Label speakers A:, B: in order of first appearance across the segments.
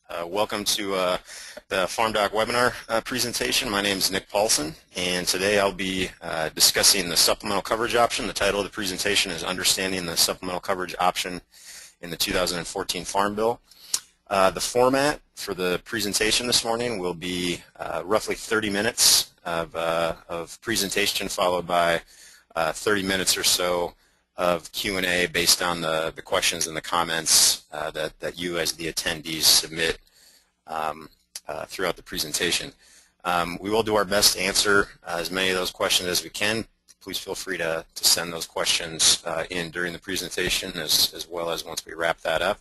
A: Welcome to the FarmDoc webinar presentation. My name is Nick Paulson, and today I'll be discussing the supplemental coverage option. The title of the presentation is Understanding the Supplemental Coverage Option in the 2014 Farm Bill. The format for the presentation this morning will be roughly 30 minutes of presentation, followed by 30 minutes or so of Q&A based on the questions and the comments that you as the attendees submit throughout the presentation. We will do our best to answer as many of those questions as we can. Please feel free to send those questions in during the presentation as well as once we wrap that up.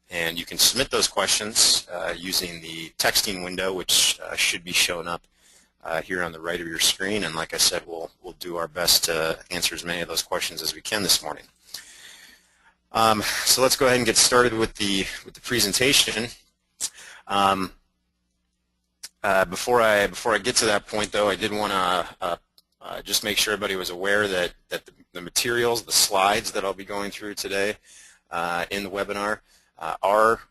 A: And you can submit those questions using the texting window, which should be showing up here on the right of your screen, and like I said, we'll do our best to answer as many of those questions as we can this morning. So let's go ahead and get started with the presentation. Before I get to that point, though, I did want to just make sure everybody was aware that the materials, the slides that I'll be going through today in the webinar are,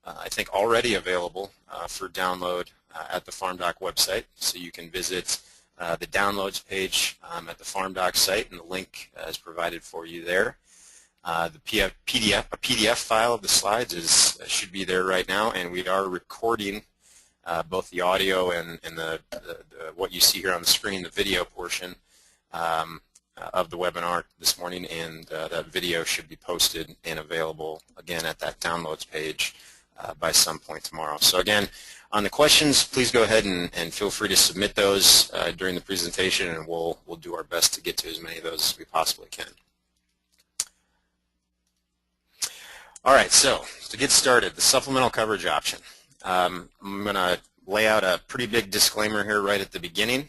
A: I think, already available for download at the FarmDoc website. So you can visit the downloads page at the FarmDoc site, and the link is provided for you there. The PDF file of the slides should be there right now, and we are recording both the audio and what you see here on the screen, the video portion of the webinar this morning, and that video should be posted and available again at that downloads page by some point tomorrow. So again, on the questions, please go ahead and feel free to submit those during the presentation, and we'll do our best to get to as many of those as we possibly can. All right, so to get started, the supplemental coverage option. I'm going to lay out a pretty big disclaimer here right at the beginning,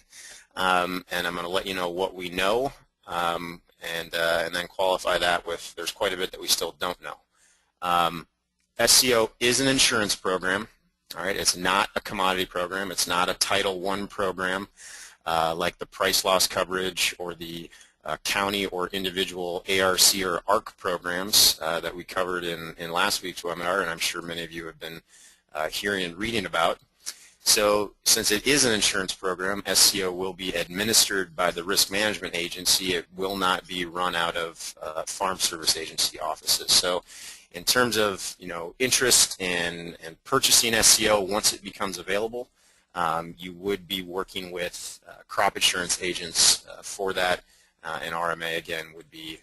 A: and I'm going to let you know what we know, and then qualify that with there's quite a bit that we still don't know. SCO is an insurance program. All right, it's not a commodity program. It's not a Title I program like the price loss coverage or the county or individual ARC or ARC programs that we covered in last week's webinar, and I'm sure many of you have been hearing and reading about. So since it is an insurance program, SCO will be administered by the Risk Management Agency. It will not be run out of Farm Service Agency offices. So in terms of interest in purchasing SCO once it becomes available, you would be working with crop insurance agents for that, and RMA again would be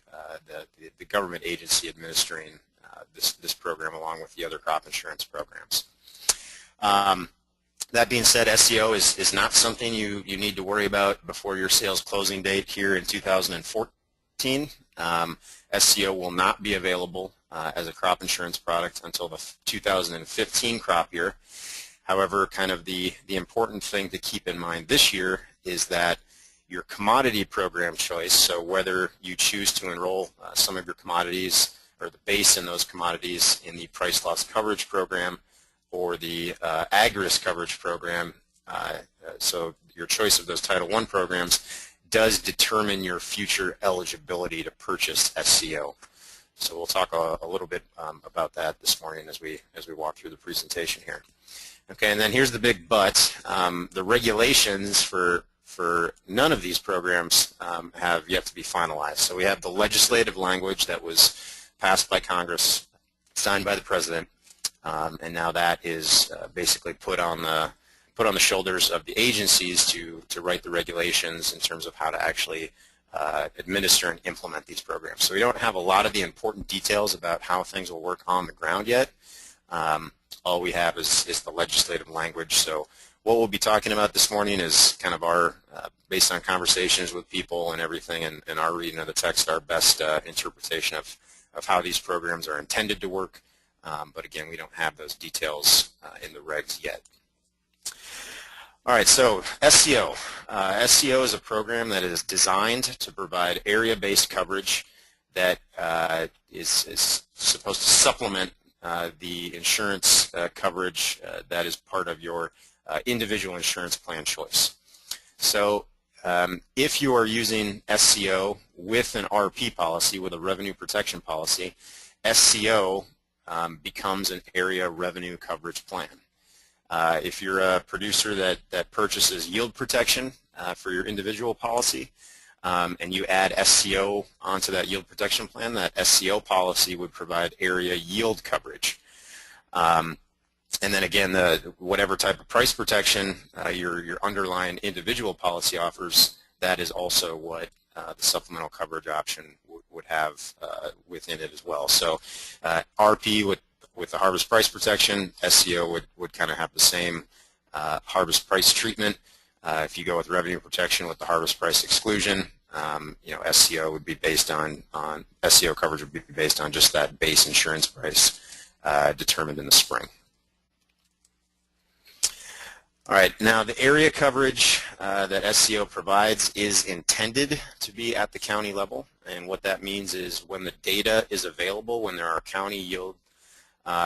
A: the government agency administering this program along with the other crop insurance programs. That being said, SCO is not something you need to worry about before your sales closing date here in 2014. SCO will not be available as a crop insurance product until the 2015 crop year. However, kind of the important thing to keep in mind this year is that your commodity program choice, so whether you choose to enroll some of your commodities or the base in those commodities in the price loss coverage program or the ag-risk coverage program, so your choice of those Title I programs does determine your future eligibility to purchase SCO. So we'll talk a little bit about that this morning as we walk through the presentation here. Okay, and then here's the big but. The regulations for none of these programs have yet to be finalized. So we have the legislative language that was passed by Congress, signed by the President, and now that is basically put on the shoulders of the agencies to write the regulations in terms of how to actually administer and implement these programs. So we don't have a lot of the important details about how things will work on the ground yet. All we have is the legislative language. So what we'll be talking about this morning is kind of our, based on conversations with people and everything and our reading of the text, our best interpretation of how these programs are intended to work. But again, we don't have those details in the regs yet. All right, so SCO. SCO is a program that is designed to provide area-based coverage that is supposed to supplement the insurance coverage that is part of your individual insurance plan choice. So if you are using SCO with an RP policy, with a revenue protection policy, SCO becomes an area revenue coverage plan. If you're a producer that purchases yield protection for your individual policy, and you add SCO onto that yield protection plan, that SCO policy would provide area yield coverage. And then again, whatever type of price protection your underlying individual policy offers, that is also what the supplemental coverage option would have within it as well. So RP with the harvest price protection, SCO would kind of have the same harvest price treatment. If you go with revenue protection with the harvest price exclusion, SCO would be based on SCO coverage would be based on just that base insurance price determined in the spring. All right, now the area coverage that SCO provides is intended to be at the county level, and what that means is when the data is available, when there are county yield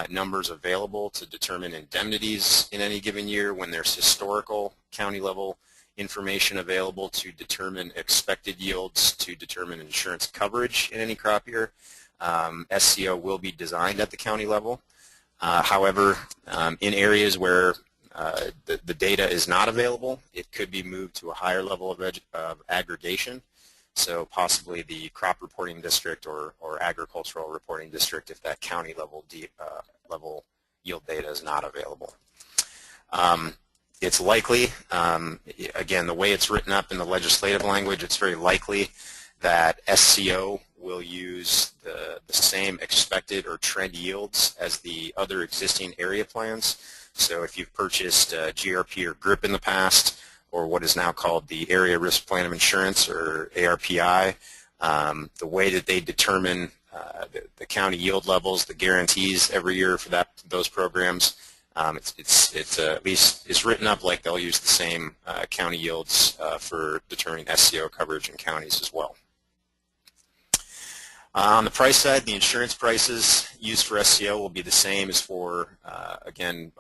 A: numbers available to determine indemnities in any given year, when there's historical county level information available to determine expected yields, to determine insurance coverage in any crop year, SCO will be designed at the county level. However, in areas where the data is not available, it could be moved to a higher level of aggregation, so possibly the crop reporting district or agricultural reporting district if that county level yield data is not available. It's likely, again, the way it's written up in the legislative language, it's very likely that SCO will use the same expected or trend yields as the other existing area plans. So if you've purchased GRP or GRIP in the past, or what is now called the Area Risk Plan of Insurance, or ARPI, the way that they determine the county yield levels, the guarantees every year for those programs, it's at least it's written up like they'll use the same county yields for determining SCO coverage in counties as well. On the price side, the insurance prices used for SCO will be the same as for, again,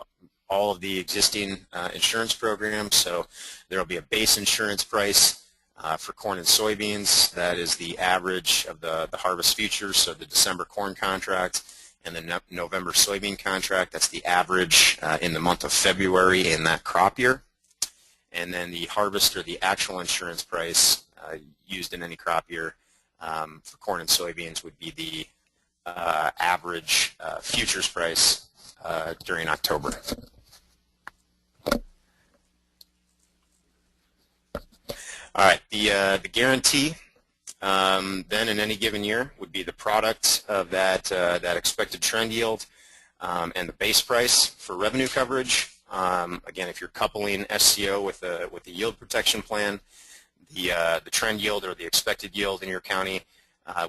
A: all of the existing insurance programs. So there will be a base insurance price for corn and soybeans. That is the average of the harvest futures, so the December corn contract and the November soybean contract. That's the average in the month of February in that crop year. And then the harvest or the actual insurance price used in any crop year for corn and soybeans would be the average futures price during October. All right, the guarantee then in any given year would be the product of that expected trend yield and the base price for revenue coverage. Again, if you're coupling SCO with the yield protection plan, the trend yield or the expected yield in your county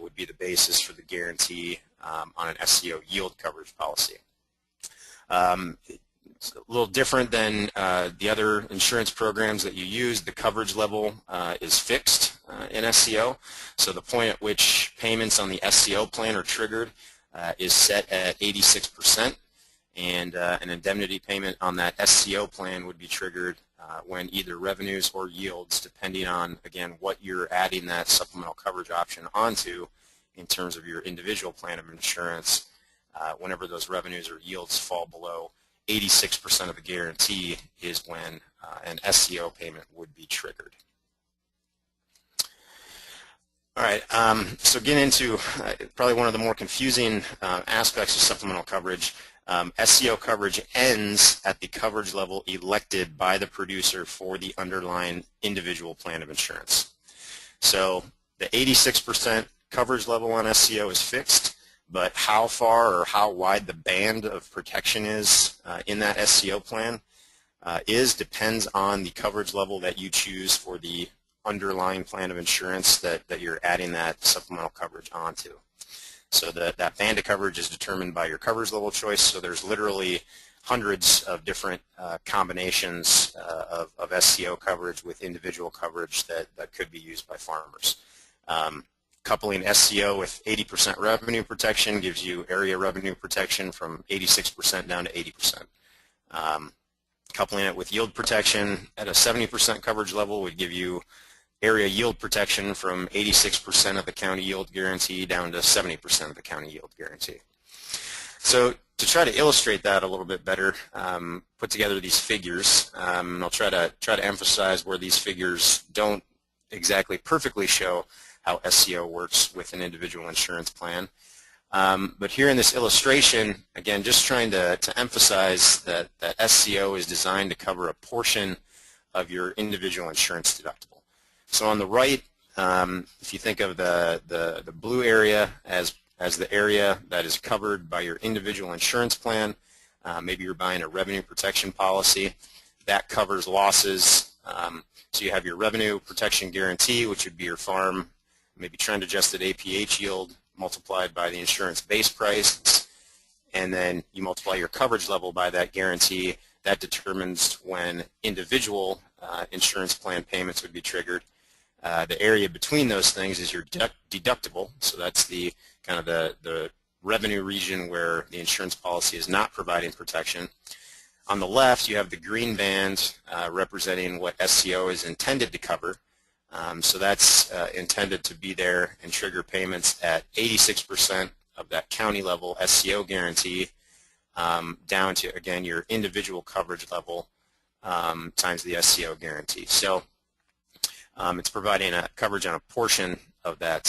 A: would be the basis for the guarantee on an SCO yield coverage policy. It's a little different than the other insurance programs that you use. The coverage level is fixed in SCO, so the point at which payments on the SCO plan are triggered is set at 86%, and an indemnity payment on that SCO plan would be triggered when either revenues or yields, depending on, again, what you're adding that supplemental coverage option onto in terms of your individual plan of insurance, whenever those revenues or yields fall below 86% of the guarantee is when an SCO payment would be triggered. All right, so getting into probably one of the more confusing aspects of supplemental coverage. SCO coverage ends at the coverage level elected by the producer for the underlying individual plan of insurance. So the 86% coverage level on SCO is fixed, but how far or how wide the band of protection is in that SCO plan depends on the coverage level that you choose for the underlying plan of insurance that you're adding that supplemental coverage onto. So that band of coverage is determined by your coverage level choice, so there's literally hundreds of different combinations of SCO coverage with individual coverage that could be used by farmers. Coupling SCO with 80% revenue protection gives you area revenue protection from 86% down to 80%. Coupling it with yield protection at a 70% coverage level would give you area yield protection from 86% of the county yield guarantee down to 70% of the county yield guarantee. So to try to illustrate that a little bit better, put together these figures, and I'll try to emphasize where these figures don't exactly perfectly show how SCO works with an individual insurance plan. But here in this illustration, again, just trying to emphasize that SCO is designed to cover a portion of your individual insurance deductible. So on the right, if you think of the blue area as the area that is covered by your individual insurance plan, maybe you're buying a revenue protection policy, that covers losses. So you have your revenue protection guarantee, which would be your farm, maybe trend adjusted APH yield multiplied by the insurance base price, and then you multiply your coverage level by that guarantee. That determines when individual insurance plan payments would be triggered. The area between those things is your deductible, so that's the kind of the revenue region where the insurance policy is not providing protection. On the left, you have the green band representing what SCO is intended to cover. So that's intended to be there and trigger payments at 86% of that county level SCO guarantee down to, again, your individual coverage level times the SCO guarantee. So it's providing a coverage on a portion of that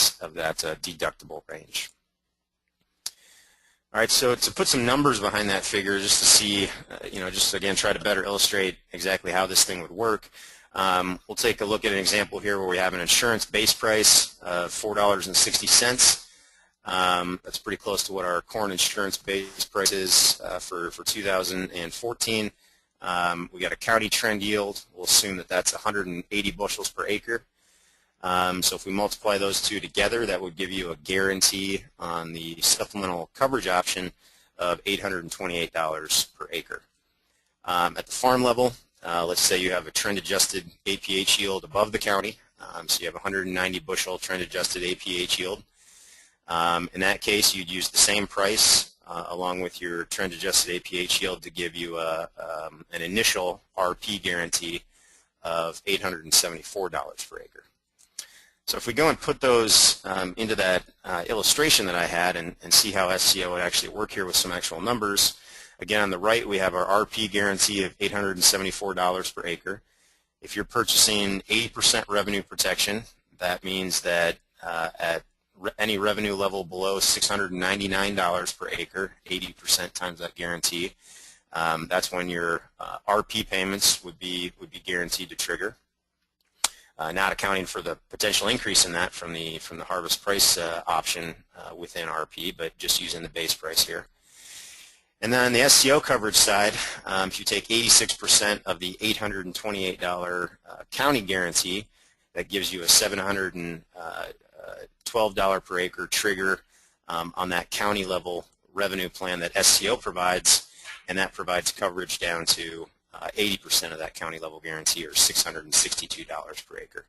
A: deductible range. All right, so to put some numbers behind that figure, just to see, just again try to better illustrate exactly how this thing would work. We'll take a look at an example here where we have an insurance base price of $4.60. That's pretty close to what our corn insurance base price is for 2014. We got a county trend yield. We'll assume that that's 180 bushels per acre. So if we multiply those two together, that would give you a guarantee on the supplemental coverage option of $828 per acre. At the farm level, let's say you have a trend-adjusted APH yield above the county, so you have 190 bushel trend-adjusted APH yield. In that case, you'd use the same price along with your trend-adjusted APH yield to give you an initial RP guarantee of $874 per acre. So if we go and put those into that illustration that I had and see how SCO would actually work here with some actual numbers, again, on the right, we have our RP guarantee of $874 per acre. If you're purchasing 80% revenue protection, that means that at any revenue level below $699 per acre, 80% times that guarantee, that's when your RP payments would be guaranteed to trigger. Not accounting for the potential increase in that from the harvest price option within RP, but just using the base price here. And then on the SCO coverage side, if you take 86% of the $828 county guarantee, that gives you a $712 per acre trigger on that county level revenue plan that SCO provides, and that provides coverage down to 80% of that county level guarantee, or $662 per acre.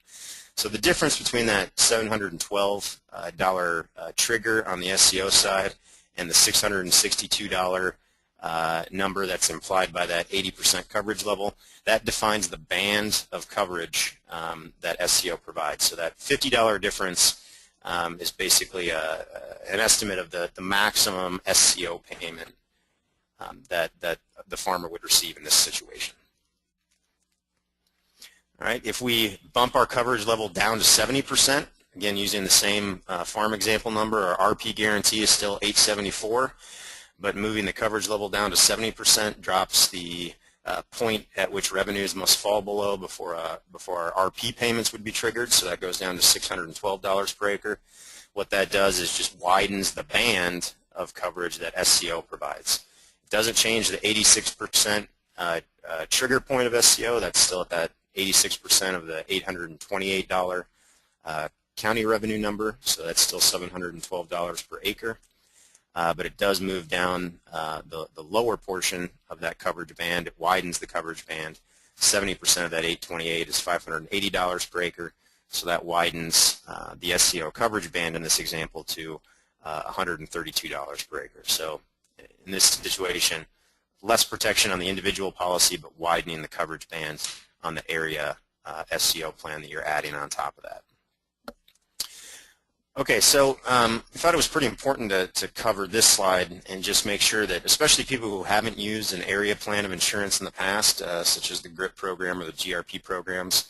A: So the difference between that $712 trigger on the SCO side and the $662 number that's implied by that 80% coverage level, that defines the band of coverage that SCO provides. So that $50 difference is basically an estimate of the maximum SCO payment that the farmer would receive in this situation. All right, if we bump our coverage level down to 70%, again using the same farm example number, our RP guarantee is still $874, but moving the coverage level down to 70% drops the point at which revenues must fall below before our RP payments would be triggered, so that goes down to $612 per acre. What that does is just widens the band of coverage that SCO provides. It doesn't change the 86% trigger point of SCO. That's still at that 86% of the $828 county revenue number, so that's still $712 per acre. But it does move down the lower portion of that coverage band. It widens the coverage band. 70% of that $828 is $580 per acre, so that widens the SCO coverage band in this example to $132 per acre. So in this situation, less protection on the individual policy, but widening the coverage band on the area SCO plan that you're adding on top of that. Okay, so I thought it was pretty important to cover this slide and just make sure that, especially people who haven't used an area plan of insurance in the past, such as the GRIP program or the GRP programs,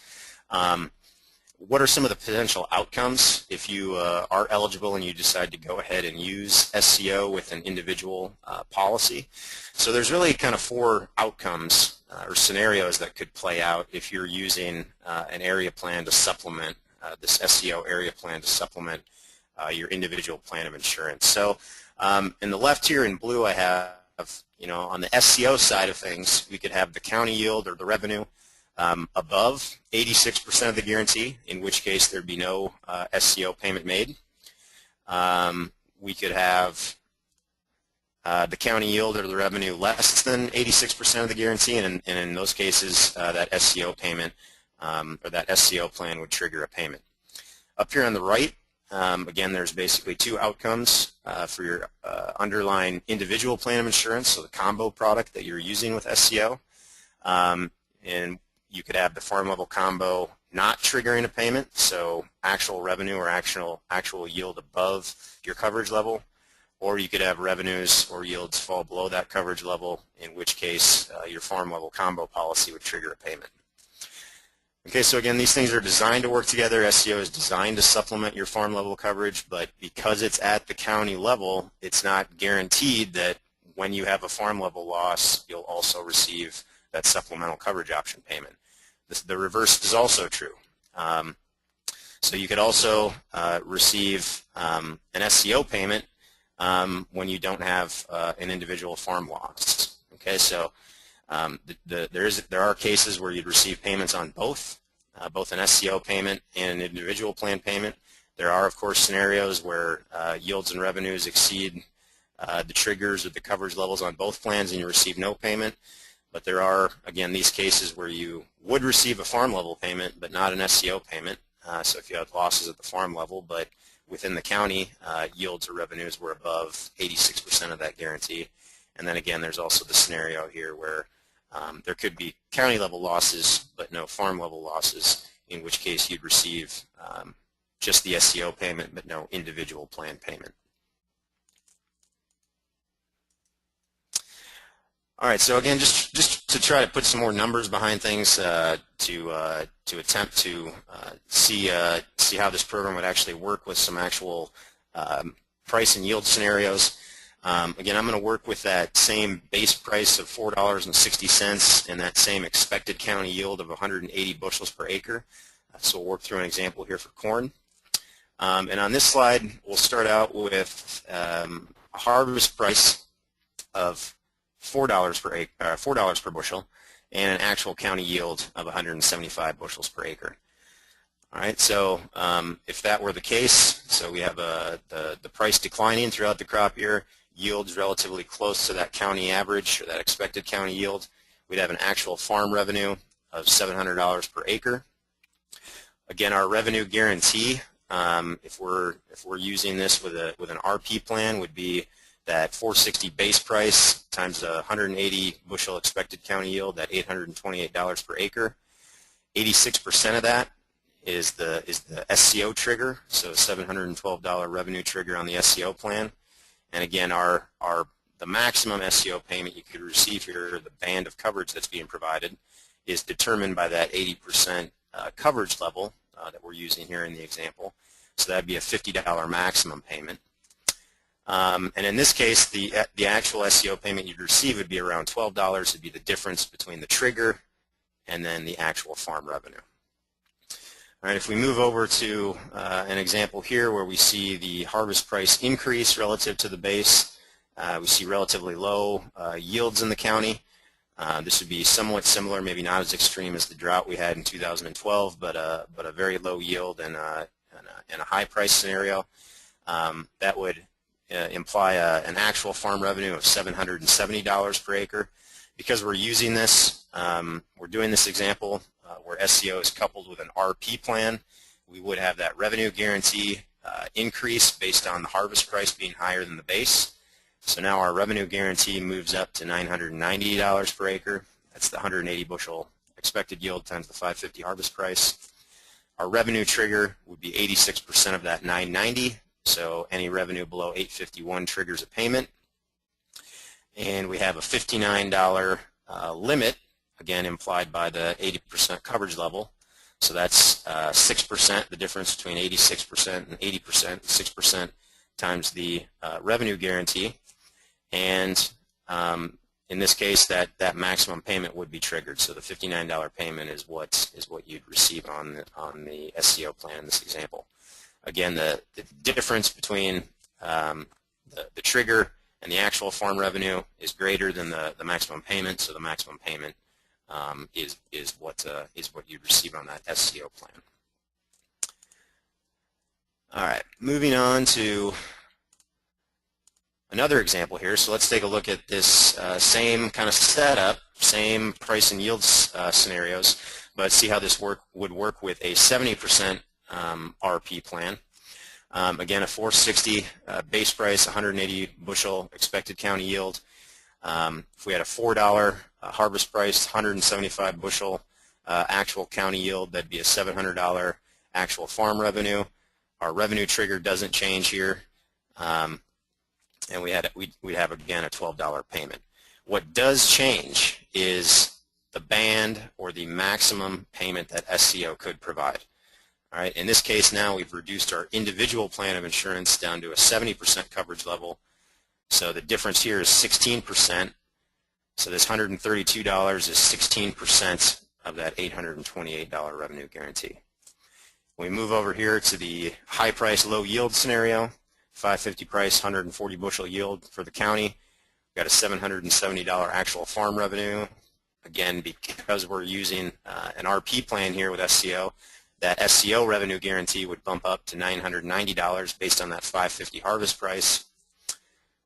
A: what are some of the potential outcomes if you are eligible and you decide to go ahead and use SCO with an individual policy? So there's really kind of four outcomes or scenarios that could play out if you're using an area plan to supplement this SCO area plan to supplement your individual plan of insurance. So in the left here in blue I have, on the SCO side of things, we could have the county yield or the revenue above 86% of the guarantee, in which case there'd be no SCO payment made. We could have the county yield or the revenue less than 86% of the guarantee, and in those cases that SCO payment or that SCO plan would trigger a payment. Up here on the right, again, there's basically two outcomes for your underlying individual plan of insurance, so the combo product that you're using with SCO. And you could have the farm level combo not triggering a payment, so actual revenue or actual yield above your coverage level, or you could have revenues or yields fall below that coverage level, in which case your farm level combo policy would trigger a payment. Okay, so again, these things are designed to work together. SCO is designed to supplement your farm level coverage, but because it's at the county level, it's not guaranteed that when you have a farm level loss, you'll also receive that supplemental coverage option payment. The reverse is also true. So you could also receive an SCO payment when you don't have an individual farm loss. Okay, so there are cases where you'd receive payments on both an SCO payment and an individual plan payment. There are, of course, scenarios where yields and revenues exceed the triggers or the coverage levels on both plans and you receive no payment. But there are, again, these cases where you would receive a farm level payment but not an SCO payment. So if you had losses at the farm level, but within the county, yields or revenues were above 86% of that guarantee. And then again, there's also the scenario here where there could be county level losses but no farm level losses, in which case you'd receive just the SCO payment but no individual plan payment. All right, so again, just to try to put some more numbers behind things to attempt to see how this program would actually work with some actual price and yield scenarios. Again, I'm going to work with that same base price of $4.60 and that same expected county yield of 180 bushels per acre. So we'll work through an example here for corn. And on this slide, we'll start out with a harvest price of $4 per bushel and an actual county yield of 175 bushels per acre. All right, so if that were the case, so we have the price declining throughout the crop year, yields relatively close to that county average or that expected county yield, we'd have an actual farm revenue of $700 per acre. Again, our revenue guarantee, if we're using this with an RP plan, would be that 460 base price times the 180 bushel expected county yield, that $828 per acre. 86% of that is the SCO trigger, so $712 revenue trigger on the SCO plan. And again, the maximum SCO payment you could receive here, the band of coverage that's being provided, is determined by that 80% coverage level that we're using here in the example. So that'd be a $50 maximum payment. And in this case, the actual SCO payment you'd receive would be around $12. It'd be the difference between the trigger and then the actual farm revenue. All right, if we move over to an example here where we see the harvest price increase relative to the base, we see relatively low yields in the county. This would be somewhat similar, maybe not as extreme as the drought we had in 2012, but a very low yield and a high price scenario. That would imply an actual farm revenue of $770 per acre. Because we're using this, we're doing this example where SCO is coupled with an RP plan, we would have that revenue guarantee increase based on the harvest price being higher than the base. So now our revenue guarantee moves up to $990 per acre. That's the 180 bushel expected yield times the 550 harvest price. Our revenue trigger would be 86% of that 990, so any revenue below 851 triggers a payment. And we have a $59 limit, again implied by the 80% coverage level. So that's 6%, the difference between 86% and 80%, 6% times the revenue guarantee. And in this case, that maximum payment would be triggered. So the $59 payment is what you'd receive on the SCO plan in this example. Again, the difference between the trigger and the actual farm revenue is greater than the maximum payment. So the maximum payment is what you'd receive on that SCO plan. All right, moving on to another example here. So let's take a look at this same kind of setup, same price and yield scenarios, but see how this would work with a 70% RP plan. Again, a 460 base price, 180 bushel expected county yield. If we had a $4 harvest price, 175 bushel actual county yield, that'd be a $700 actual farm revenue. Our revenue trigger doesn't change here, and we'd have again a $12 payment. What does change is the band or the maximum payment that SCO could provide. All right, in this case now we've reduced our individual plan of insurance down to a 70% coverage level. So the difference here is 16%. So this $132 is 16% of that $828 revenue guarantee. We move over here to the high price, low yield scenario, 550 price, 140 bushel yield for the county. We've got a $770 actual farm revenue. Again, because we're using an RP plan here with SCO, that SCO revenue guarantee would bump up to $990 based on that 550 harvest price.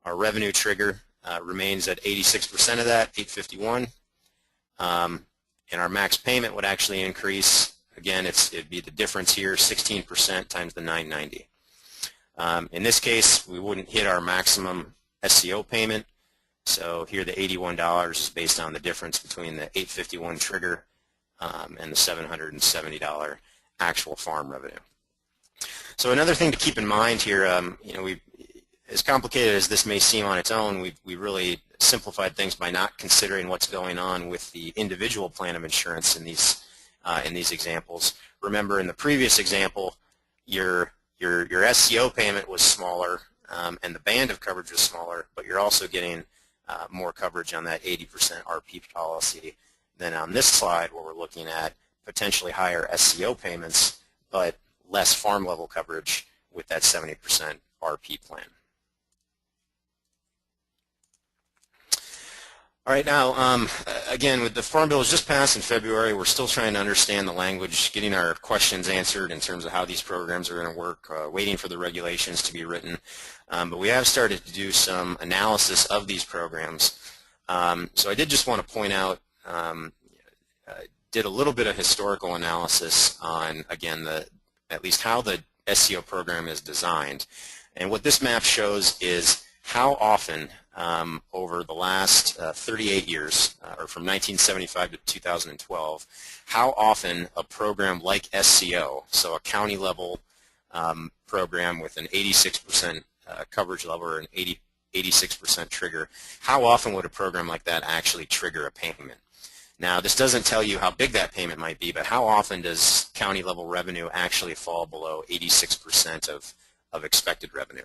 A: Our revenue trigger remains at 86% of that, 851, and our max payment would actually increase. Again, it'd be the difference here, 16% times the 990. In this case, we wouldn't hit our maximum SCO payment, so here the $81 is based on the difference between the 851 trigger and the $770 actual farm revenue. So another thing to keep in mind here, as complicated as this may seem on its own, we really simplified things by not considering what's going on with the individual plan of insurance in these examples. Remember, in the previous example, your SCO payment was smaller and the band of coverage was smaller, but you're also getting more coverage on that 80% RP policy than on this slide, where we're looking at potentially higher SCO payments but less farm level coverage with that 70% RP plan. All right, now, again, with the Farm Bill was just passed in February, we're still trying to understand the language, getting our questions answered in terms of how these programs are going to work, waiting for the regulations to be written. But we have started to do some analysis of these programs. So I did just want to point out, did a little bit of historical analysis on, again, at least how the SCO program is designed. And what this map shows is how often over the last 38 years, or from 1975 to 2012, how often a program like SCO, so a county level program with an 86% coverage level or an 86% trigger, how often would a program like that actually trigger a payment? Now, this doesn't tell you how big that payment might be, but how often does county level revenue actually fall below 86% of expected revenue?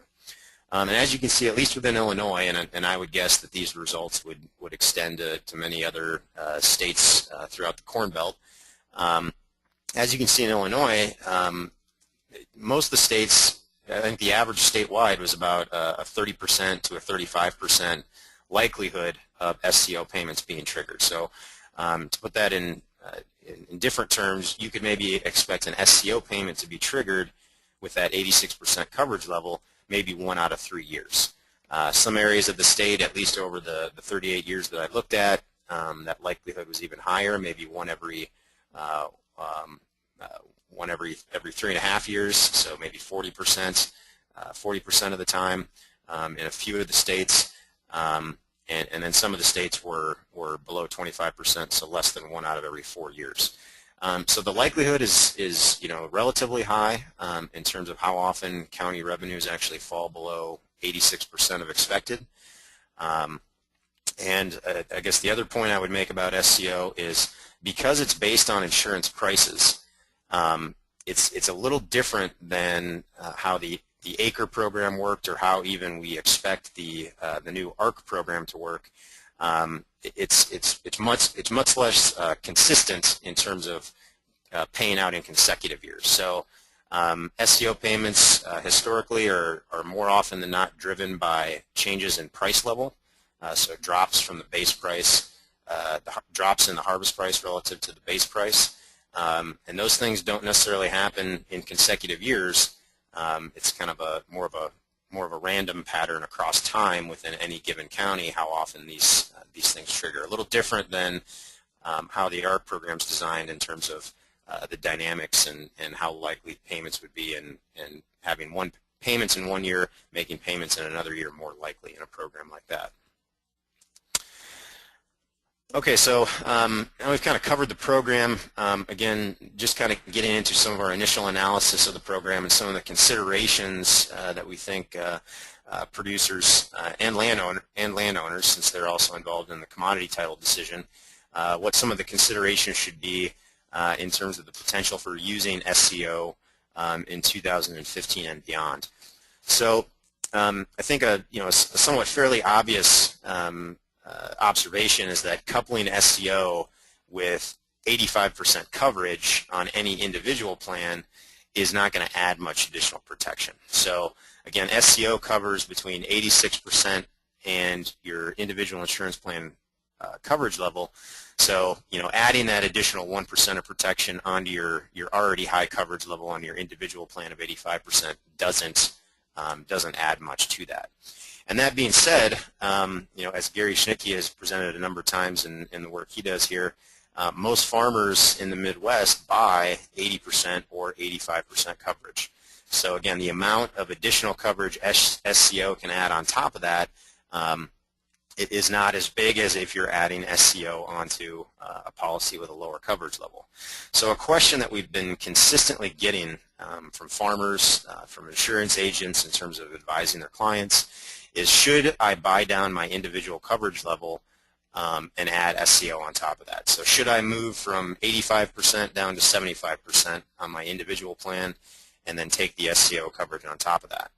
A: And as you can see, at least within Illinois, and I would guess that these results would extend to many other states throughout the Corn Belt. As you can see in Illinois, most of the states, I think the average statewide was about a 30% to a 35% likelihood of SCO payments being triggered. So to put that in different terms, you could maybe expect an SCO payment to be triggered with that 86% coverage level maybe 1 out of 3 years. Some areas of the state, at least over the 38 years that I looked at, that likelihood was even higher, maybe one every 3.5 years, so maybe 40% of the time in a few of the states, and then some of the states were below 25%, so less than 1 out of every 4 years. So the likelihood is relatively high in terms of how often county revenues actually fall below 86% of expected. And I guess the other point I would make about SCO is because it's based on insurance prices, it's a little different than how the acre program worked, or how even we expect the new ARC program to work. It's much less consistent in terms of paying out in consecutive years. So SCO payments historically are more often than not driven by changes in price level. So drops from the base price, drops in the harvest price relative to the base price. And those things don't necessarily happen in consecutive years. It's kind of more of a random pattern across time within any given county, how often these things trigger. A little different than how the ARC program is designed in terms of the dynamics and how likely payments would be, and having payments in one year, making payments in another year more likely in a program like that. Okay, so now we've kind of covered the program. Again, just kind of getting into some of our initial analysis of the program and some of the considerations that we think producers and landowners, since they're also involved in the commodity title decision, what some of the considerations should be in terms of the potential for using SCO in 2015 and beyond. So I think a somewhat fairly obvious observation is that coupling SCO with 85% coverage on any individual plan is not going to add much additional protection. So again, SCO covers between 86% and your individual insurance plan coverage level. So adding that additional 1% of protection onto your already high coverage level on your individual plan of 85% doesn't add much to that. And that being said, as Gary Schnicke has presented a number of times in the work he does here, most farmers in the Midwest buy 80% or 85% coverage. So again, the amount of additional coverage SCO can add on top of that, it is not as big as if you're adding SCO onto a policy with a lower coverage level. So a question that we've been consistently getting from farmers, from insurance agents in terms of advising their clients is, should I buy down my individual coverage level and add SCO on top of that? So should I move from 85% down to 75% on my individual plan and then take the SCO coverage on top of that?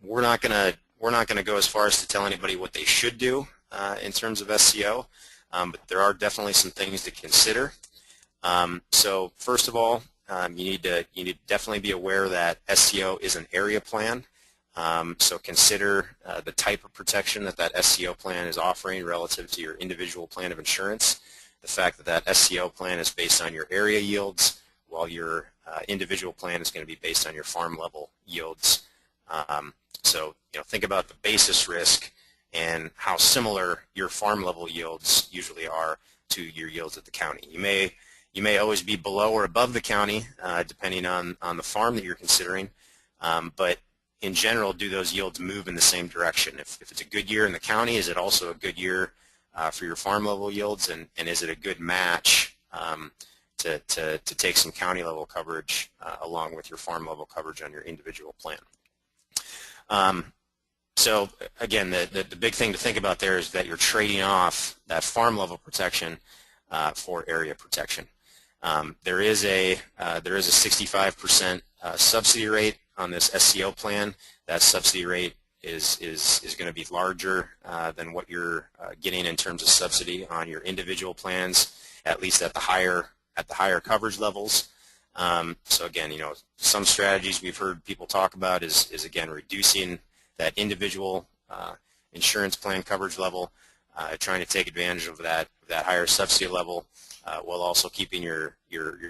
A: We're not going to go as far as to tell anybody what they should do in terms of SCO, but there are definitely some things to consider. So first of all, you need to definitely be aware that SCO is an area plan. So consider the type of protection that SCO plan is offering relative to your individual plan of insurance. The fact that SCO plan is based on your area yields, while your individual plan is going to be based on your farm level yields. So think about the basis risk and how similar your farm level yields usually are to your yields at the county. You may always be below or above the county depending on the farm that you're considering, but in general, do those yields move in the same direction? If it's a good year in the county, is it also a good year for your farm level yields, and is it a good match to take some county level coverage along with your farm level coverage on your individual plan? So again, the big thing to think about there is that you're trading off that farm level protection for area protection. There is a 65% subsidy rate on this SCO plan. That subsidy rate is going to be larger than what you're getting in terms of subsidy on your individual plans, at least at the higher coverage levels. So again, some strategies we've heard people talk about is again reducing that individual insurance plan coverage level, trying to take advantage of that higher subsidy level, while also keeping your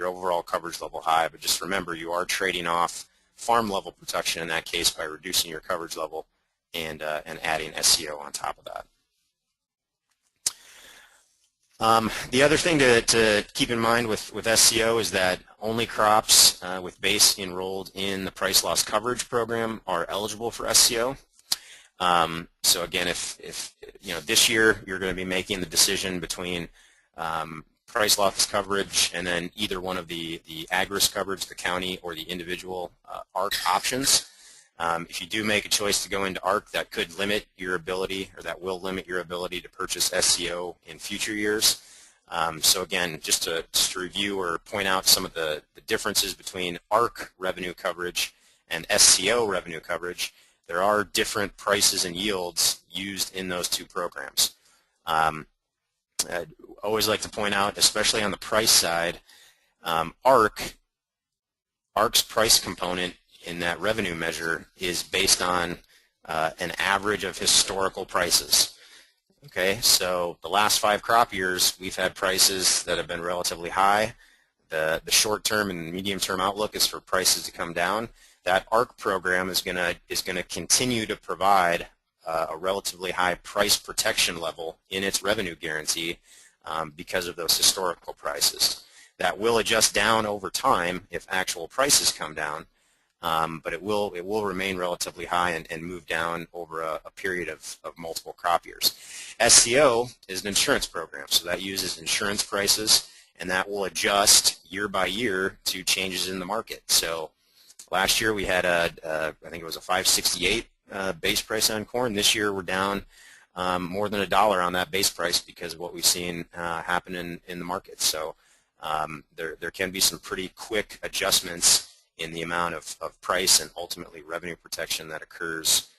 A: overall coverage level high. But just remember, you are trading off farm level protection in that case by reducing your coverage level and adding SCO on top of that. The other thing to keep in mind with SCO is that only crops with base enrolled in the price loss coverage program are eligible for SCO. So again, if this year you're going to be making the decision between price loss coverage, and then either one of the ag-risk coverage, the county, or the individual ARC options. If you do make a choice to go into ARC, that could limit your ability, or that will limit your ability to purchase SCO in future years. So again, just to review or point out some of the differences between ARC revenue coverage and SCO revenue coverage, there are different prices and yields used in those two programs. I'd always like to point out, especially on the price side, ARC's price component in that revenue measure is based on an average of historical prices. Okay, so the last 5 crop years, we've had prices that have been relatively high. The short-term and medium-term outlook is for prices to come down. That ARC program is going to continue to provide a relatively high price protection level in its revenue guarantee because of those historical prices. That will adjust down over time if actual prices come down, but it will remain relatively high and move down over a period of multiple crop years. SCO is an insurance program, so that uses insurance prices, and that will adjust year by year to changes in the market. So last year we had I think it was a $5.68 base price on corn. This year we're down more than $1 on that base price because of what we've seen happen in the market. So there can be some pretty quick adjustments in the amount of price and ultimately revenue protection that occurs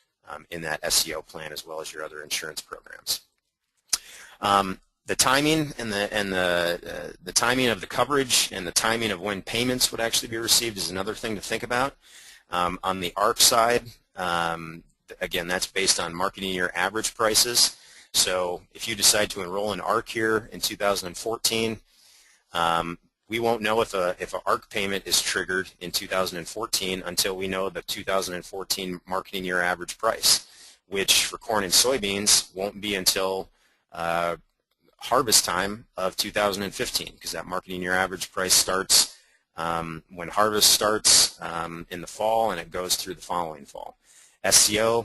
A: in that SCO plan, as well as your other insurance programs. The timing and the timing of the coverage and the timing of when payments would actually be received is another thing to think about. On the ARC side, again, that's based on marketing year average prices. So if you decide to enroll in ARC here in 2014, we won't know if an ARC payment is triggered in 2014 until we know the 2014 marketing year average price, which for corn and soybeans won't be until harvest time of 2015, because that marketing year average price starts when harvest starts in the fall, and it goes through the following fall. SCO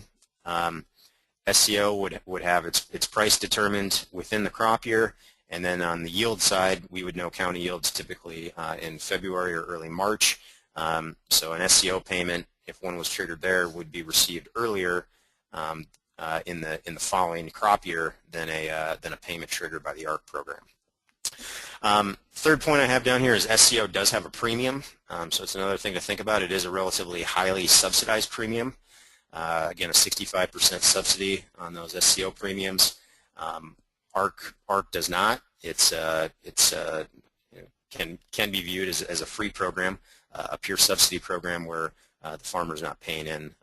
A: would have its price determined within the crop year, and then on the yield side, we would know county yields typically in February or early March. So an SCO payment, if one was triggered there, would be received earlier in the following crop year than a payment triggered by the ARC program. Third point I have down here is SCO does have a premium, so it's another thing to think about. It is a relatively highly subsidized premium. Again, a 65% subsidy on those SCO premiums. ARC does not. Can be viewed as a free program, a pure subsidy program where the farmer's not paying in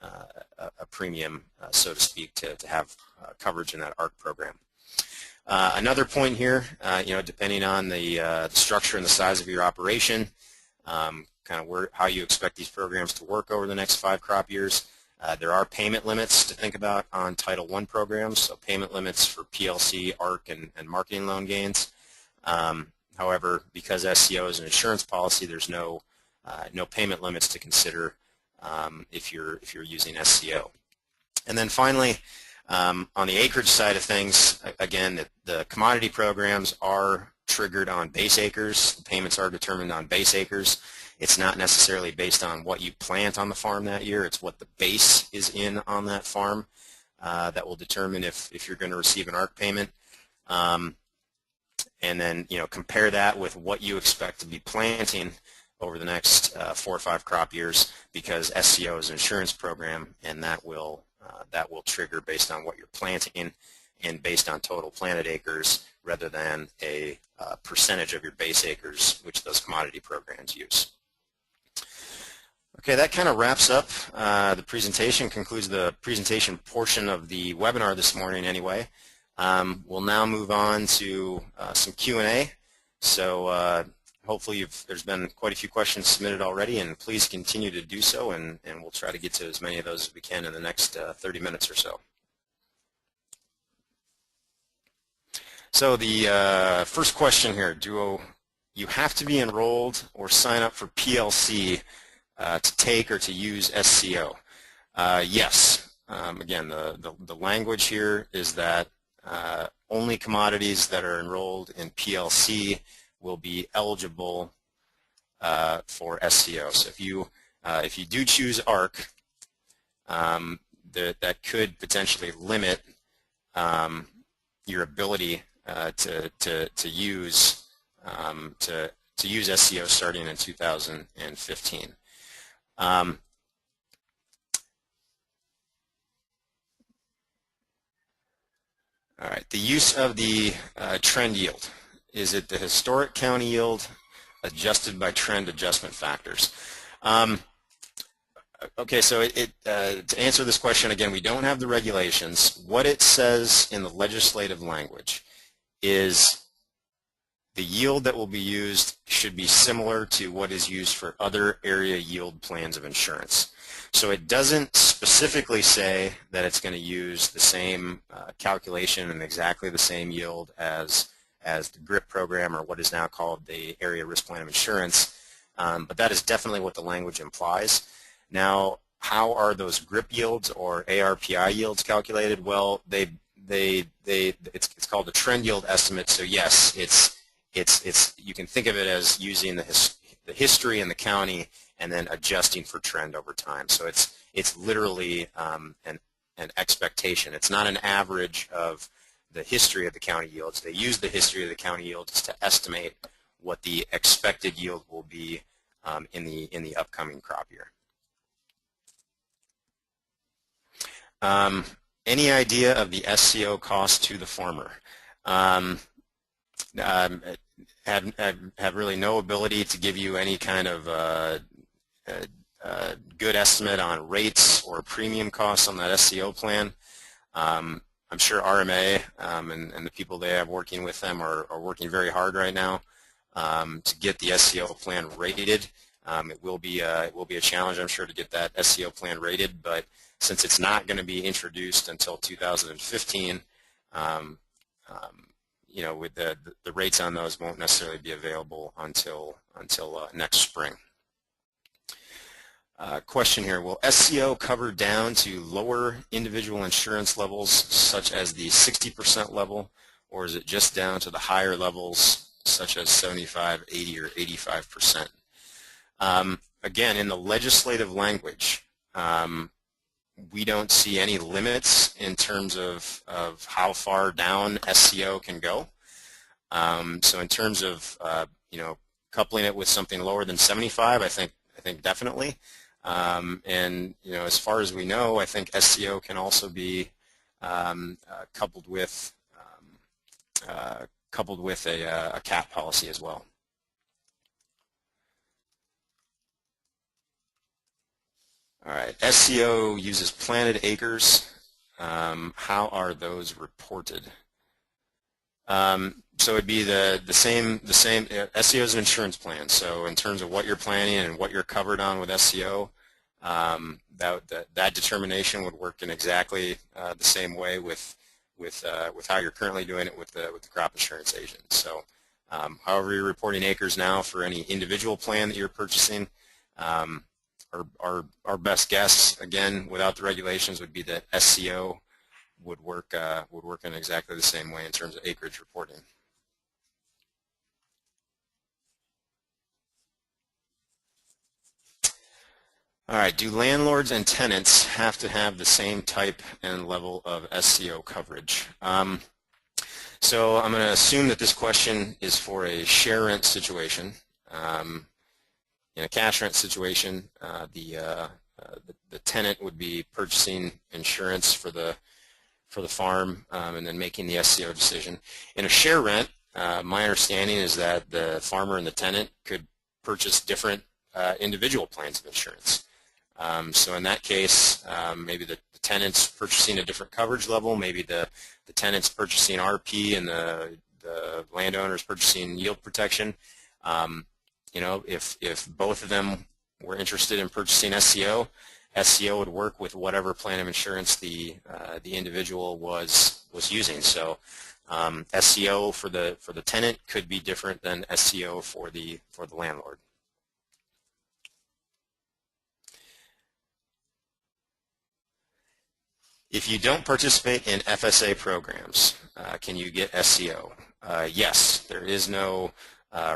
A: a premium, so to speak, to have coverage in that ARC program. Another point here, depending on the structure and the size of your operation, kind of how you expect these programs to work over the next 5 crop years. There are payment limits to think about on Title I programs, so payment limits for PLC, ARC, and marketing loan gains. However, because SCO is an insurance policy, there's no payment limits to consider if you're using SCO. And then finally, on the acreage side of things, again, the commodity programs are triggered on base acres. The payments are determined on base acres. It's not necessarily based on what you plant on the farm that year. It's what the base is in on that farm that will determine if you're going to receive an ARC payment. And then, compare that with what you expect to be planting over the next 4 or 5 crop years, because SCO is an insurance program, and that will trigger based on what you're planting and based on total planted acres rather than a percentage of your base acres, which those commodity programs use. Okay, that kind of wraps up the presentation, concludes the presentation portion of the webinar this morning anyway. We'll now move on to some Q&A. So hopefully there's been quite a few questions submitted already, and please continue to do so, and we'll try to get to as many of those as we can in the next 30 minutes or so. So the first question here, do you have to be enrolled or sign up for PLC to take or to use SCO? Yes. Again, the language here is that only commodities that are enrolled in PLC will be eligible for SCO. So if you do choose ARC, that could potentially limit your ability to use SCO starting in 2015. All right, the use of the trend yield. Is it the historic county yield adjusted by trend adjustment factors? Okay, so to answer this question, again, we don't have the regulations. What it says in the legislative language is the yield that will be used should be similar to what is used for other area yield plans of insurance. So it doesn't specifically say that it's going to use the same calculation and exactly the same yield as the GRIP program, or what is now called the Area Risk Plan of Insurance, but that is definitely what the language implies. Now, how are those GRIP yields or ARPI yields calculated? Well, it's called the trend yield estimate. So yes, you can think of it as using the history in the county and then adjusting for trend over time. So it's literally an expectation. It's not an average of the history of the county yields. They use the history of the county yields to estimate what the expected yield will be in the upcoming crop year. Any idea of the SCO cost to the farmer? Have really no ability to give you any kind of good estimate on rates or premium costs on that SCO plan. I'm sure RMA and the people they have working with them are working very hard right now to get the SCO plan rated. It will be a challenge, I'm sure, to get that SCO plan rated, but since it's not going to be introduced until 2015, you know, with the rates on those won't necessarily be available until next spring. Question here, will SCO cover down to lower individual insurance levels such as the 60% level, or is it just down to the higher levels such as 75, 80, or 85%? Again, in the legislative language, we don't see any limits in terms of how far down SCO can go. So in terms of you know, coupling it with something lower than 75, I think definitely. And you know, as far as we know, I think SCO can also be coupled with a cap policy as well. All right, SCO uses planted acres. How are those reported? So it'd be the same. SCO is an insurance plan. So in terms of what you're planning and what you're covered on with SCO, that determination would work in exactly the same way with how you're currently doing it with the crop insurance agent. So however you're reporting acres now for any individual plan that you're purchasing, our best guess, again, without the regulations, would be that SCO would work in exactly the same way in terms of acreage reporting. All right, do landlords and tenants have to have the same type and level of SCO coverage? So I'm going to assume that this question is for a share rent situation. In a cash rent situation, the tenant would be purchasing insurance for the farm and then making the SCO decision. In a share rent, my understanding is that the farmer and the tenant could purchase different individual plans of insurance. So in that case, maybe the tenant's purchasing a different coverage level, maybe the tenant's purchasing RP and the landowner's purchasing yield protection. You know, if both of them were interested in purchasing SCO, SCO would work with whatever plan of insurance the individual was using. So SCO for the tenant could be different than SCO for the landlord. If you don't participate in FSA programs, can you get SCO? Yes, there is no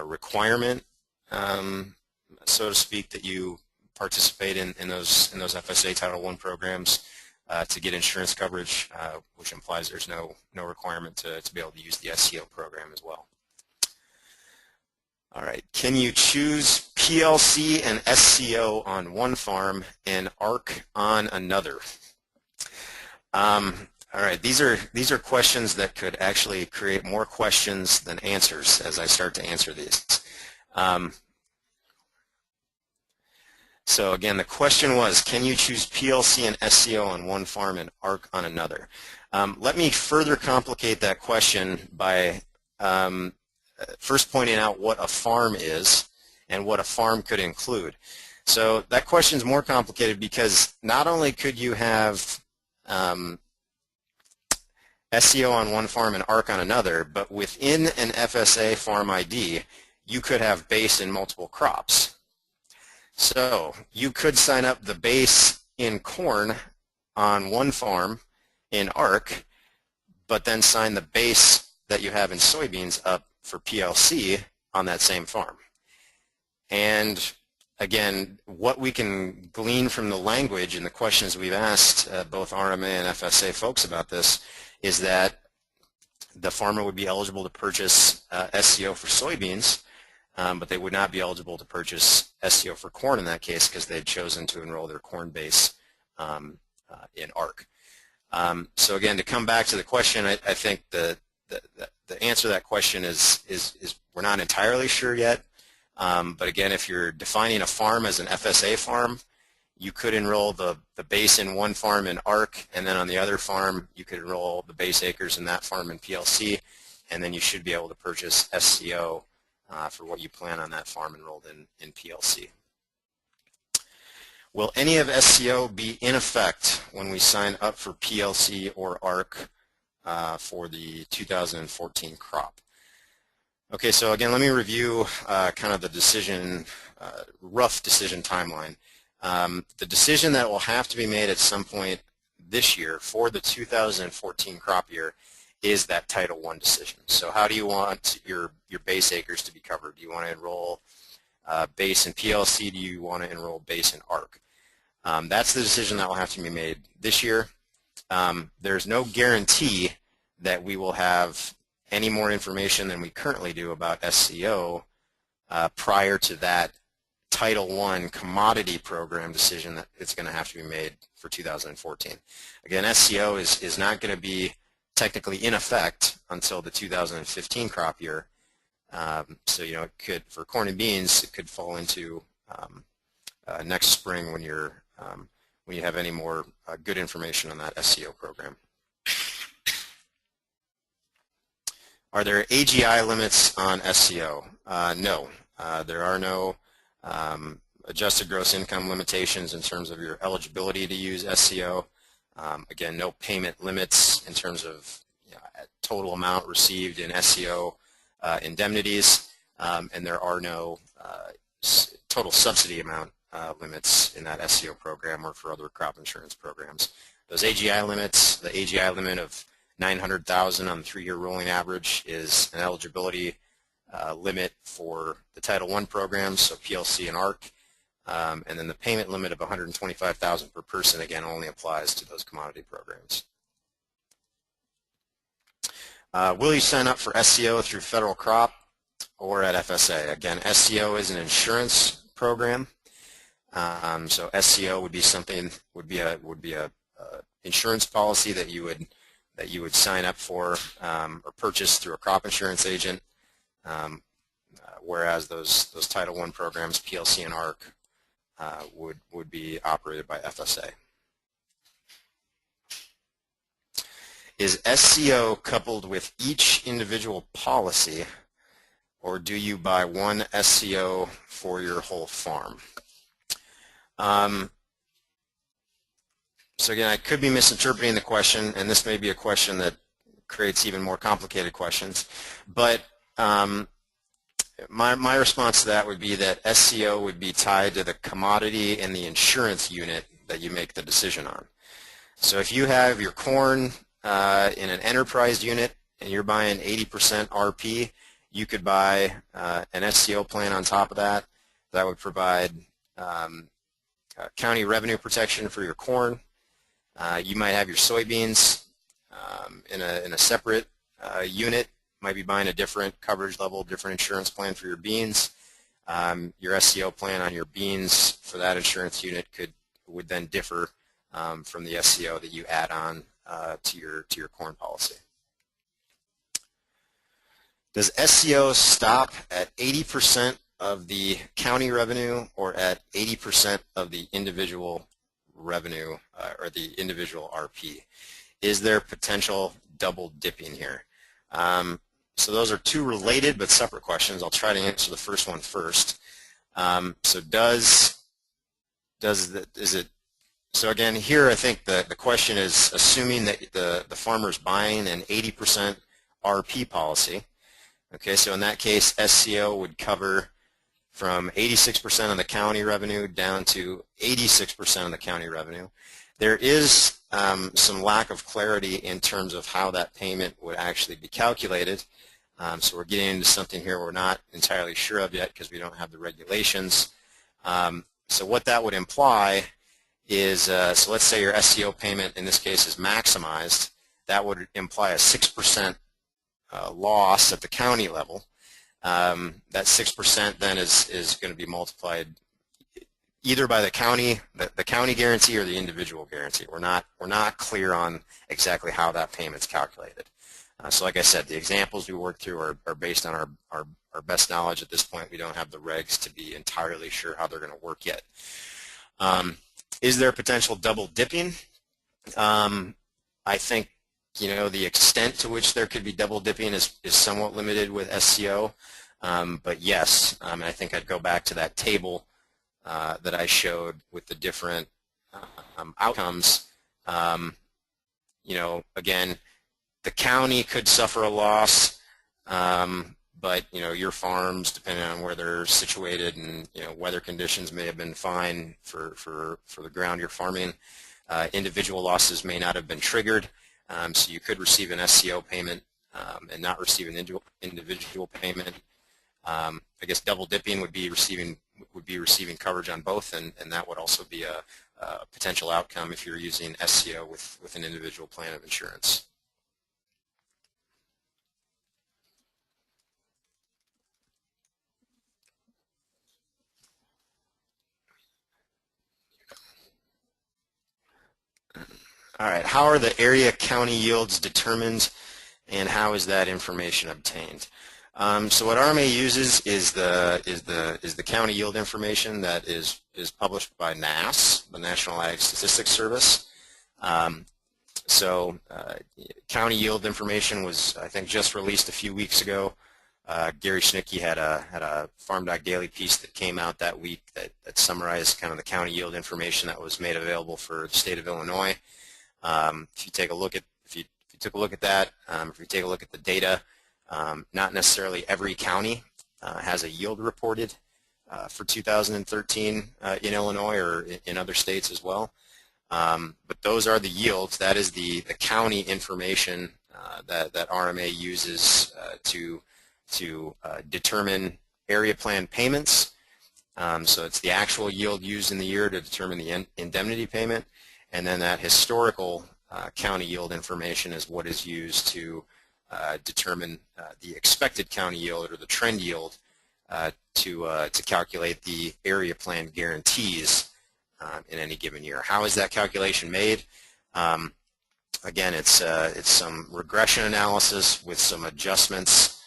A: requirement, so to speak, that you participate in those FSA Title I programs to get insurance coverage, which implies there's no requirement to be able to use the SCO program as well. All right, can you choose PLC and SCO on one farm and ARC on another? All right, these are questions that could actually create more questions than answers as I start to answer these. So again, the question was, can you choose PLC and SCO on one farm and ARC on another? Let me further complicate that question by first pointing out what a farm is and what a farm could include. So that question is more complicated because not only could you have SCO on one farm and ARC on another, but within an FSA farm ID, you could have base in multiple crops. So you could sign up the base in corn on one farm in ARC, but then sign the base that you have in soybeans up for PLC on that same farm. And again, what we can glean from the language and the questions we've asked both RMA and FSA folks about this is that the farmer would be eligible to purchase SCO for soybeans, but they would not be eligible to purchase SCO for corn in that case because they'd chosen to enroll their corn base in ARC. So again, to come back to the question, I think the answer to that question is we're not entirely sure yet. But again, if you're defining a farm as an FSA farm, you could enroll the base in one farm in ARC, and then on the other farm, you could enroll the base acres in that farm in PLC, and then you should be able to purchase SCO for what you plan on that farm enrolled in PLC. Will any of SCO be in effect when we sign up for PLC or ARC for the 2014 crop? Okay, so again, let me review kind of the decision, rough decision timeline. The decision that will have to be made at some point this year for the 2014 crop year is that Title I decision. So how do you want your base acres to be covered? Do you want to enroll base in PLC? Do you want to enroll base in ARC? That's the decision that will have to be made this year. There's no guarantee that we will have any more information than we currently do about SCO prior to that Title I commodity program decision that it's going to have to be made for 2014. Again, SCO is not going to be technically in effect until the 2015 crop year. So it could, for corn and beans, it could fall into next spring when you have any more good information on that SCO program. Are there AGI limits on SCO? No, there are no adjusted gross income limitations in terms of your eligibility to use SCO. Again, no payment limits in terms of total amount received in SCO indemnities, and there are no total subsidy amount limits in that SCO program or for other crop insurance programs. Those AGI limits, the AGI limit of $900,000 on the 3-year rolling average is an eligibility limit for the Title I programs, so PLC and ARC, and then the payment limit of $125,000 per person again only applies to those commodity programs. Will you sign up for SCO through federal crop or at FSA? Again, SCO is an insurance program, so SCO would be something would be a insurance policy that you would sign up for or purchase through a crop insurance agent. Whereas those Title I programs, PLC and ARC, would be operated by FSA. Is SCO coupled with each individual policy, or do you buy one SCO for your whole farm? So again, I could be misinterpreting the question, and this may be a question that creates even more complicated questions, but my response to that would be that SCO would be tied to the commodity and the insurance unit that you make the decision on. So if you have your corn in an enterprise unit and you're buying 80% RP, You could buy an SCO plan on top of that. That would provide county revenue protection for your corn. You might have your soybeans in a separate unit. Might be buying a different coverage level, different insurance plan for your beans. Your SCO plan on your beans for that insurance unit would then differ from the SCO that you add on to your corn policy. Does SCO stop at 80% of the county revenue or at 80% of the individual revenue or the individual RP? Is there potential double dipping here? So those are two related but separate questions. I'll try to answer the first one first. So again, here I think the question is assuming that the farmer's buying an 80% RP policy. Okay, so in that case, SCO would cover from 86% of the county revenue down to 86% of the county revenue. There is some lack of clarity in terms of how that payment would actually be calculated. So we're getting into something here we're not entirely sure of yet because we don't have the regulations. So what that would imply is, so let's say your SCO payment in this case is maximized. That would imply a 6% loss at the county level. That 6% then is going to be multiplied either by the county guarantee or the individual guarantee. We're not clear on exactly how that payment's calculated. So like I said, the examples we work through are based on our best knowledge at this point. We don't have the regs to be entirely sure how they're going to work yet. Is there potential double dipping? I think the extent to which there could be double dipping is somewhat limited with SCO, but yes, I think I'd go back to that table that I showed with the different outcomes. Again, the county could suffer a loss, but your farms, depending on where they're situated and weather conditions may have been fine for the ground you're farming. Individual losses may not have been triggered. So you could receive an SCO payment and not receive an individual payment. I guess double dipping would be receiving coverage on both, and that would also be a potential outcome if you're using SCO with an individual plan of insurance. All right, how are the area county yields determined and how is that information obtained? So what RMA uses is the county yield information that is published by NASS, the National Ag Statistics Service. County yield information was, I think, just released a few weeks ago. Gary Schnicke had a FarmDoc Daily piece that came out that week that summarized kind of the county yield information that was made available for the state of Illinois. If you take a look at that, if you take a look at the data, not necessarily every county has a yield reported for 2013 in Illinois or in other states as well. But those are the yields. That is the county information that RMA uses to determine area plan payments. So it's the actual yield used in the year to determine the indemnity payment. And then that historical county yield information is what is used to determine the expected county yield or the trend yield to calculate the area plan guarantees in any given year. How is that calculation made? Again, it's some regression analysis with some adjustments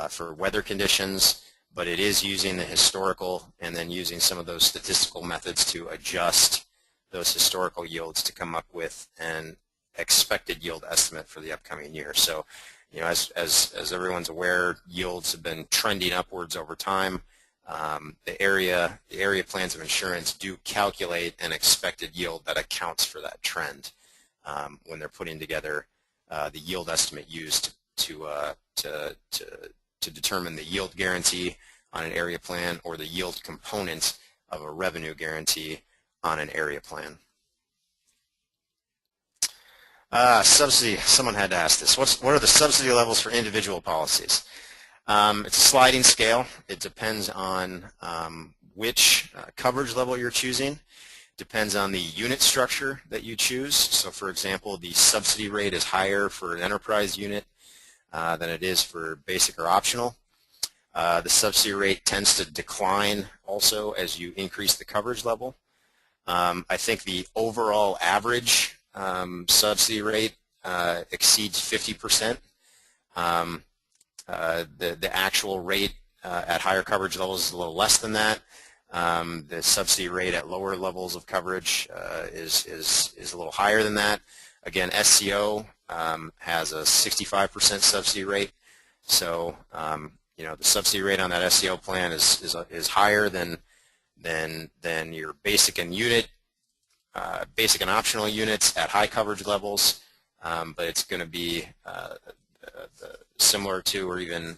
A: for weather conditions, but it is using the historical and then using some of those statistical methods to adjust those historical yields to come up with an expected yield estimate for the upcoming year. So, as everyone's aware, yields have been trending upwards over time. The area plans of insurance do calculate an expected yield that accounts for that trend when they're putting together the yield estimate used to determine the yield guarantee on an area plan or the yield component of a revenue guarantee on an area plan. Subsidy, someone had to ask this. What are the subsidy levels for individual policies? It's a sliding scale. It depends on which coverage level you're choosing. Depends on the unit structure that you choose. So for example, the subsidy rate is higher for an enterprise unit than it is for basic or optional. The subsidy rate tends to decline also as you increase the coverage level. I think the overall average subsidy rate exceeds 50%. The actual rate at higher coverage levels is a little less than that. The subsidy rate at lower levels of coverage is a little higher than that. Again, SCO has a 65% subsidy rate, so the subsidy rate on that SCO plan is higher than your basic and basic and optional units at high coverage levels, but it's going to be similar to or even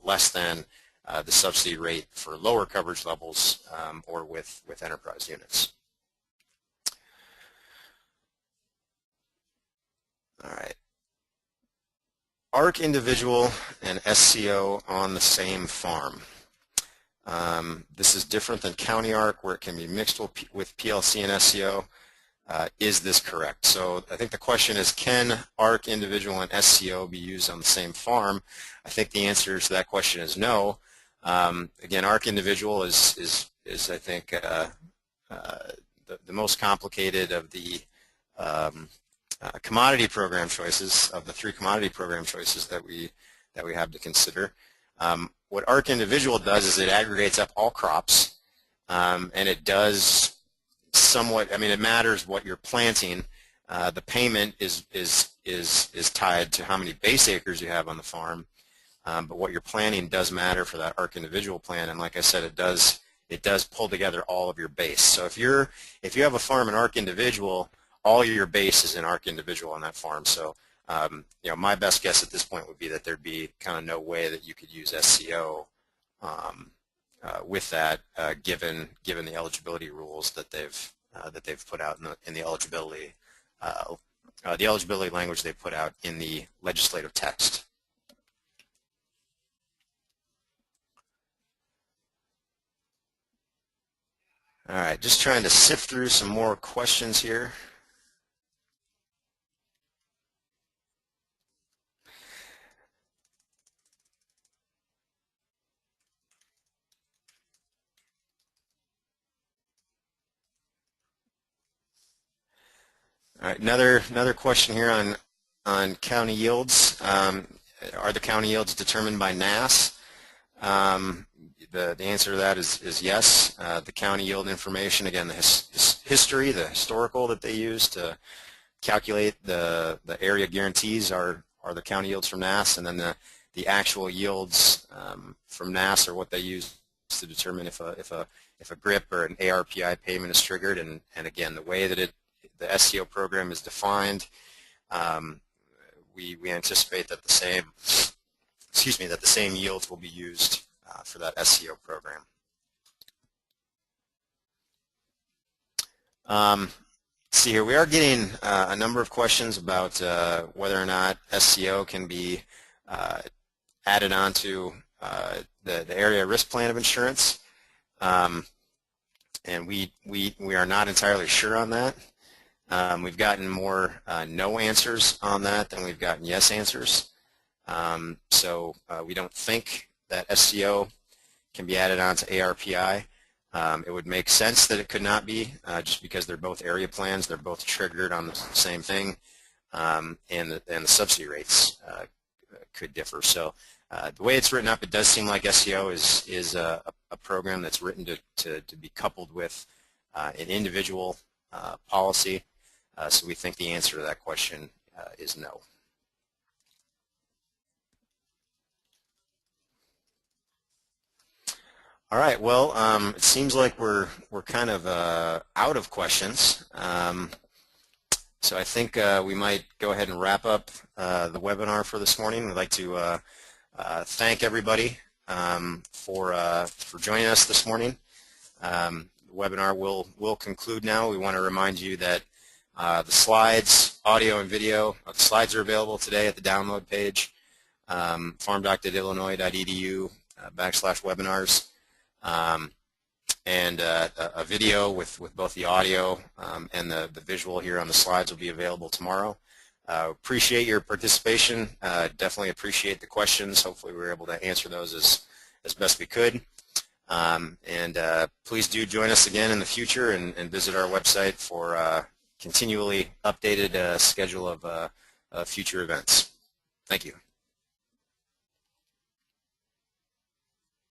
A: less than the subsidy rate for lower coverage levels or with enterprise units. All right. ARC individual and SCO on the same farm. This is different than county ARC, where it can be mixed with PLC and SCO. Is this correct? So I think the question is, can ARC individual and SCO be used on the same farm? I think the answer to that question is no. Again, ARC individual is I think the most complicated of the commodity program choices, of the 3 commodity program choices that we have to consider. What ARC individual does is it aggregates up all crops, and it does somewhat. I mean, it matters what you're planting. The payment is tied to how many base acres you have on the farm, but what you're planting does matter for that ARC individual plan. And like I said, it does pull together all of your base. So if you have a farm in ARC individual, all your base is in ARC individual on that farm. So my best guess at this point would be that there'd be kind of no way that you could use SCO with that, given the eligibility rules that they've put out in the eligibility language they put out in the legislative text. All right, just trying to sift through some more questions here. All right, another question here on county yields. Are the county yields determined by NASS? The answer to that is yes. The county yield information, again, the historical that they use to calculate the area guarantees are the county yields from NASS, and then the actual yields from NASS are what they use to determine if a GRIP or an ARPI payment is triggered. And again, the way that the SCO program is defined, we anticipate that the same yields will be used for that SCO program. Let's see here, we are getting a number of questions about whether or not SCO can be added onto the area risk plan of insurance, and we are not entirely sure on that. We've gotten more no answers on that than we've gotten yes answers. So we don't think that SCO can be added onto ARPI. It would make sense that it could not be, just because they're both area plans, they're both triggered on the same thing, and the subsidy rates could differ. So the way it's written up, it does seem like SCO is a program that's written to be coupled with an individual policy. So we think the answer to that question is no. All right. Well, it seems like we're kind of out of questions. So I think we might go ahead and wrap up the webinar for this morning. We'd like to thank everybody for joining us this morning. The webinar will conclude now. We want to remind you that the slides, audio and video, the slides are available today at the download page. farmdoc.illinois.edu/webinars, and a video with both the audio and the visual here on the slides will be available tomorrow. Appreciate your participation. Definitely appreciate the questions. Hopefully we were able to answer those as best we could. Please do join us again in the future and visit our website for continually updated schedule of future events. Thank you.